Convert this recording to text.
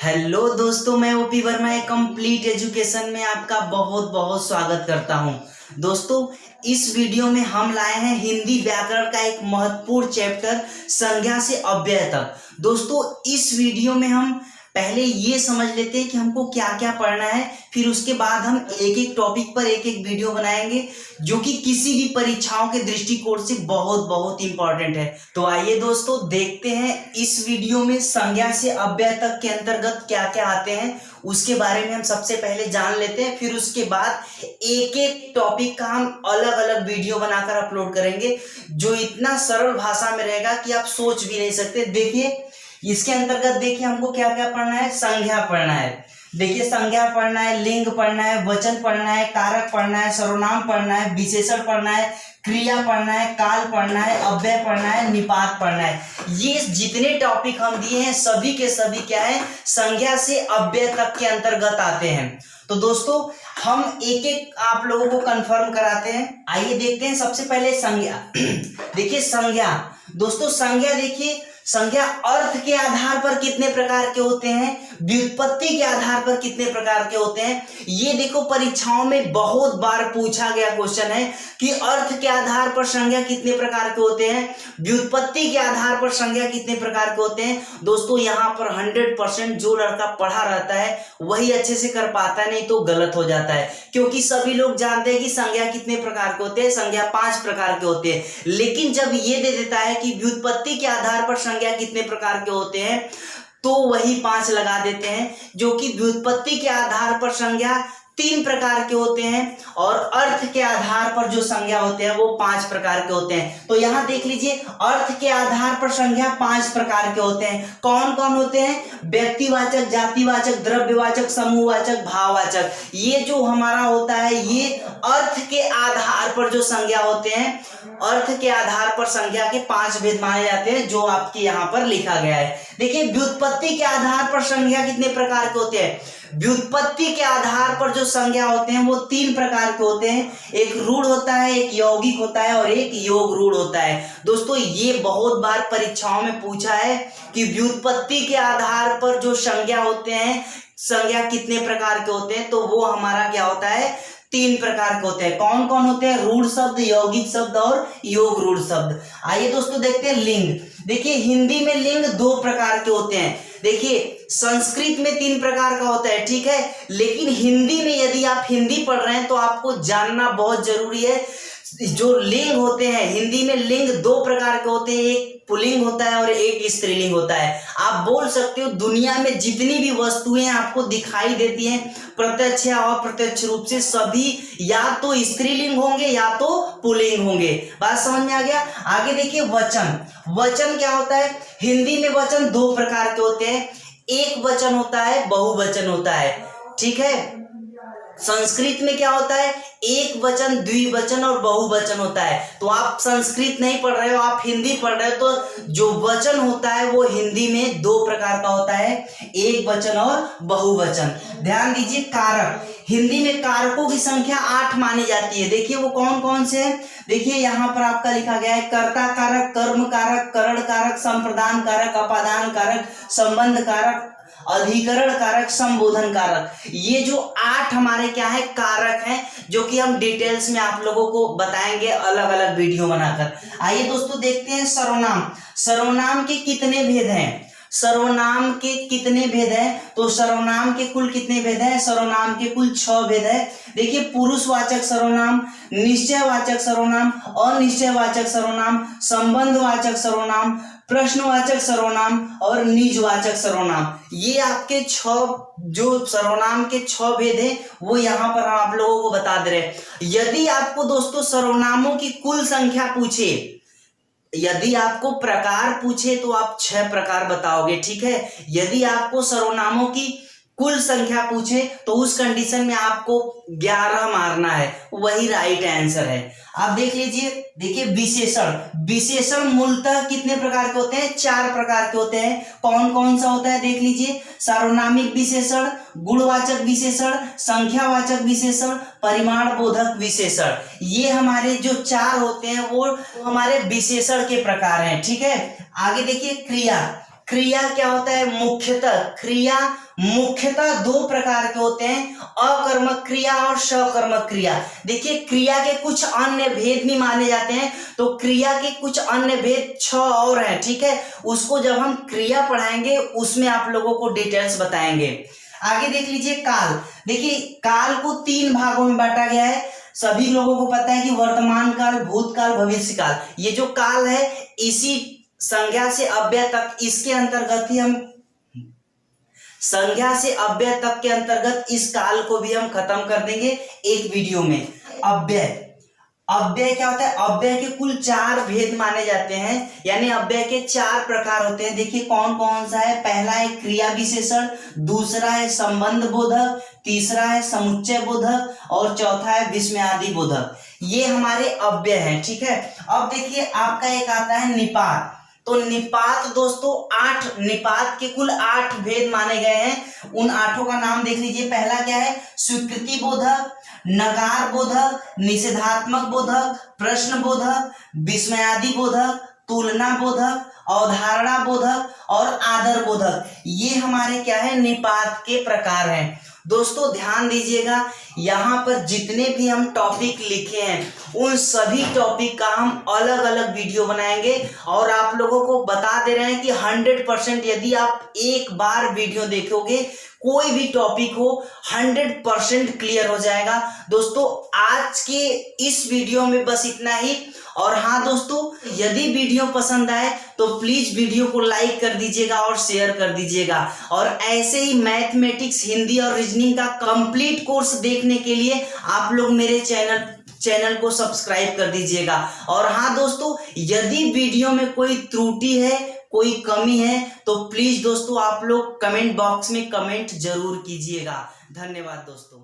Hello दोस्तों, मैं OP Verma एक कंप्लीट एजुकेशन में आपका बहुत बहुत स्वागत करता हूं। दोस्तों, इस वीडियो में हम लाए हैं हिंदी व्याकरण का एक महत्वपूर्ण चैप्टर संज्ञा से अव्यय तक। दोस्तों, इस वीडियो में हम पहले ये समझ लेते हैं कि हमको क्या क्या पढ़ना है, फिर उसके बाद हम एक एक टॉपिक पर एक एक वीडियो बनाएंगे जो कि किसी भी परीक्षाओं के दृष्टिकोण से बहुत बहुत इंपॉर्टेंट है। तो आइए दोस्तों, देखते हैं इस वीडियो में संज्ञा से अव्यय तक के अंतर्गत क्या क्या आते हैं, उसके बारे में हम सबसे पहले जान लेते हैं। फिर उसके बाद एक एक टॉपिक का हम अलग अलग वीडियो बनाकर अपलोड करेंगे जो इतना सरल भाषा में रहेगा कि आप सोच भी नहीं सकते। देखिए, इसके अंतर्गत देखिए हमको क्या क्या पढ़ना है। संज्ञा पढ़ना है, देखिए संज्ञा पढ़ना है, लिंग पढ़ना है, वचन पढ़ना है, कारक पढ़ना है, सर्वनाम पढ़ना है, विशेषण पढ़ना है, क्रिया पढ़ना है, काल पढ़ना है, अव्यय पढ़ना है, निपात पढ़ना है। ये जितने टॉपिक हम दिए हैं सभी के सभी क्या है, संज्ञा से अव्यय तक के अंतर्गत आते हैं। तो दोस्तों, हम एक एक आप लोगों को कंफर्म कराते हैं। आइए देखते हैं सबसे पहले संज्ञा। देखिए संज्ञा, दोस्तों संज्ञा देखिए, संज्ञा अर्थ के आधार पर कितने प्रकार के होते हैं, व्युत्पत्ति के आधार पर कितने प्रकार के होते हैं। ये देखो परीक्षाओं में बहुत बार पूछा गया क्वेश्चन है कि अर्थ के आधार पर संज्ञा कितने प्रकार के होते हैं, व्युत्पत्ति के आधार पर संज्ञा कितने प्रकार के होते हैं। दोस्तों, यहाँ पर 100% जो लड़का पढ़ा रहता है वही अच्छे से कर पाता है, नहीं तो गलत हो जाता है। क्योंकि सभी लोग जानते हैं कि संज्ञा कितने प्रकार के होते हैं, संज्ञा 5 प्रकार के होते हैं। लेकिन जब ये दे देता है कि व्युत्पत्ति के आधार पर संज्ञा कितने प्रकार के होते हैं, तो वही 5 लगा देते हैं, जो कि व्युत्पत्ति के आधार पर संज्ञा 3 प्रकार के होते हैं और अर्थ के आधार पर जो संज्ञा होते हैं वो 5 प्रकार के होते हैं। तो यहां देख लीजिए, अर्थ के आधार पर संज्ञा 5 प्रकार के होते हैं। कौन कौन होते हैं? व्यक्तिवाचक, जातिवाचक, द्रव्यवाचक, समूहवाचक, भाववाचक। ये जो हमारा होता है ये अर्थ के आधार पर जो संज्ञा होते हैं, अर्थ के आधार पर संज्ञा के 5 भेद माने जाते हैं, जो आपके यहाँ पर लिखा गया है। देखिए, व्युत्पत्ति के आधार पर संज्ञा कितने प्रकार के होते हैं? व्युत्पत्ति के आधार पर जो संज्ञा होते हैं वो 3 प्रकार के होते हैं। एक रूढ़ होता है, एक यौगिक होता है और एक योग रूढ़ होता है। दोस्तों, ये बहुत बार परीक्षाओं में पूछा है कि व्युत्पत्ति के आधार पर जो संज्ञा होते हैं, संज्ञा कितने प्रकार के होते हैं, तो वो हमारा क्या होता है, 3 प्रकार के होते हैं। कौन कौन होते हैं? रूढ़ शब्द, यौगिक शब्द और योग रूढ़ शब्द। आइए दोस्तों देखते हैं लिंग। देखिए, हिंदी में लिंग 2 प्रकार के होते हैं। देखिए, संस्कृत में 3 प्रकार का होता है, ठीक है, लेकिन हिंदी में यदि आप हिंदी पढ़ रहे हैं तो आपको जानना बहुत जरूरी है। जो लिंग होते हैं हिंदी में, लिंग 2 प्रकार के होते हैं, एक पुल्लिंग होता है और एक स्त्रीलिंग होता है। आप बोल सकते हो दुनिया में जितनी भी वस्तुएं आपको दिखाई देती हैं प्रत्यक्ष या अप्रत्यक्ष रूप से, सभी या तो स्त्रीलिंग होंगे या तो पुल्लिंग होंगे। बात समझ में आ गया? आगे देखिए वचन। वचन क्या होता है? हिंदी में वचन 2 प्रकार के होते हैं, एक वचन होता है, बहुवचन होता है, ठीक है। संस्कृत में क्या होता है? एक वचन, द्विवचन और बहुवचन होता है। तो आप संस्कृत नहीं पढ़ रहे हो, आप हिंदी पढ़ रहे हो, तो जो वचन होता है वो हिंदी में 2 प्रकार का होता है, एक वचन और बहुवचन। ध्यान दीजिए, कारक। हिंदी में कारकों की संख्या 8 मानी जाती है। देखिए वो कौन कौन से हैं। देखिए यहाँ पर आपका लिखा गया है, कर्ता कारक, कर्म कारक, करण कारक, संप्रदान कारक, अपादान कारक, संबंध कारक, अधिकरण कारक, संबोधन कारक। ये जो 8 हमारे क्या है, कारक हैं, जो कि हम डिटेल्स में आप लोगों को बताएंगे अलग अलग वीडियो बनाकर। आइए दोस्तों देखते हैं सर्वनाम। सर्वनाम के कितने भेद हैं? सर्वनाम के कितने भेद हैं? तो सर्वनाम के कुल कितने भेद हैं? सर्वनाम के कुल 6 भेद है। देखिए, पुरुषवाचक सर्वनाम, निश्चयवाचक सर्वनाम, अनिश्चयवाचक सर्वनाम, संबंधवाचक सर्वनाम, प्रश्नवाचक सर्वनाम और निजवाचक सर्वनाम। ये आपके 6 जो सर्वनाम के 6 भेद हैं वो यहाँ पर हम आप लोगों को बता दे रहे हैं। यदि आपको दोस्तों सर्वनामों की कुल संख्या पूछे, यदि आपको प्रकार पूछे तो आप 6 प्रकार बताओगे, ठीक है। यदि आपको सर्वनामों की कुल संख्या पूछे तो उस कंडीशन में आपको 11 मारना है, वही राइट आंसर है। आप देख लीजिए, देखिए विशेषण। विशेषण मूलतः कितने प्रकार के होते हैं? 4 प्रकार के होते हैं। कौन कौन सा होता है? देख लीजिए, सार्वनामिक विशेषण, गुणवाचक विशेषण, संख्यावाचक विशेषण, परिमाण बोधक विशेषण। ये हमारे जो 4 होते हैं वो हमारे विशेषण के प्रकार हैं, ठीक है। आगे देखिए क्रिया। क्रिया क्या होता है? मुख्यतः क्रिया मुख्यतः दो प्रकार के होते हैं, अकर्मक क्रिया और सकर्मक क्रिया। देखिए क्रिया के कुछ अन्य भेद भी माने जाते हैं, तो क्रिया के कुछ अन्य भेद 6 और हैं, ठीक है। उसको जब हम क्रिया पढ़ाएंगे उसमें आप लोगों को डिटेल्स बताएंगे। आगे देख लीजिए काल। देखिए काल को 3 भागों में बांटा गया है। सभी लोगों को पता है कि वर्तमान काल, भूतकाल, भविष्य काल। ये जो काल है इसी संज्ञा से अव्यय तक, इसके अंतर्गत ही हम संज्ञा से अव्यय तक के अंतर्गत इस काल को भी हम खत्म कर देंगे एक वीडियो में। अव्यय अव्यय क्या होता है? अव्यय के कुल 4 भेद माने जाते हैं, यानी अव्यय के 4 प्रकार होते हैं। देखिए कौन कौन सा है? पहला है क्रिया विशेषण, दूसरा है संबंध बोधक, तीसरा है समुच्चय बोधक और चौथा है विस्मयादि बोधक। ये हमारे अव्यय हैं, ठीक है। अब देखिए आपका एक आता है निपात। तो निपात दोस्तों 8 निपात के कुल 8 भेद माने गए हैं। उन 8 का नाम देख लीजिए। पहला क्या है? स्वीकृति बोधक, नकार बोधक, निषेधात्मक बोधक, प्रश्न बोधक, विस्मयादि बोधक, तुलना बोधक, अवधारणा बोधक और आदर बोधक। ये हमारे क्या है? निपात के प्रकार हैं। दोस्तों ध्यान दीजिएगा, यहाँ पर जितने भी हम टॉपिक लिखे हैं उन सभी टॉपिक का हम अलग अलग वीडियो बनाएंगे और आप लोगों को बता दे रहे हैं कि 100% यदि आप एक बार वीडियो देखोगे कोई भी टॉपिक हो 100% क्लियर हो जाएगा। दोस्तों आज के इस वीडियो में बस इतना ही। और हाँ दोस्तों, यदि वीडियो पसंद आए तो प्लीज वीडियो को लाइक कर दीजिएगा और शेयर कर दीजिएगा। और ऐसे ही मैथमेटिक्स, हिंदी और रीजनिंग का कंप्लीट कोर्स देखने के लिए आप लोग मेरे चैनल को सब्सक्राइब कर दीजिएगा। और हाँ दोस्तों, यदि वीडियो में कोई त्रुटि है, कोई कमी है तो प्लीज दोस्तों आप लोग कमेंट बॉक्स में कमेंट जरूर कीजिएगा। धन्यवाद दोस्तों।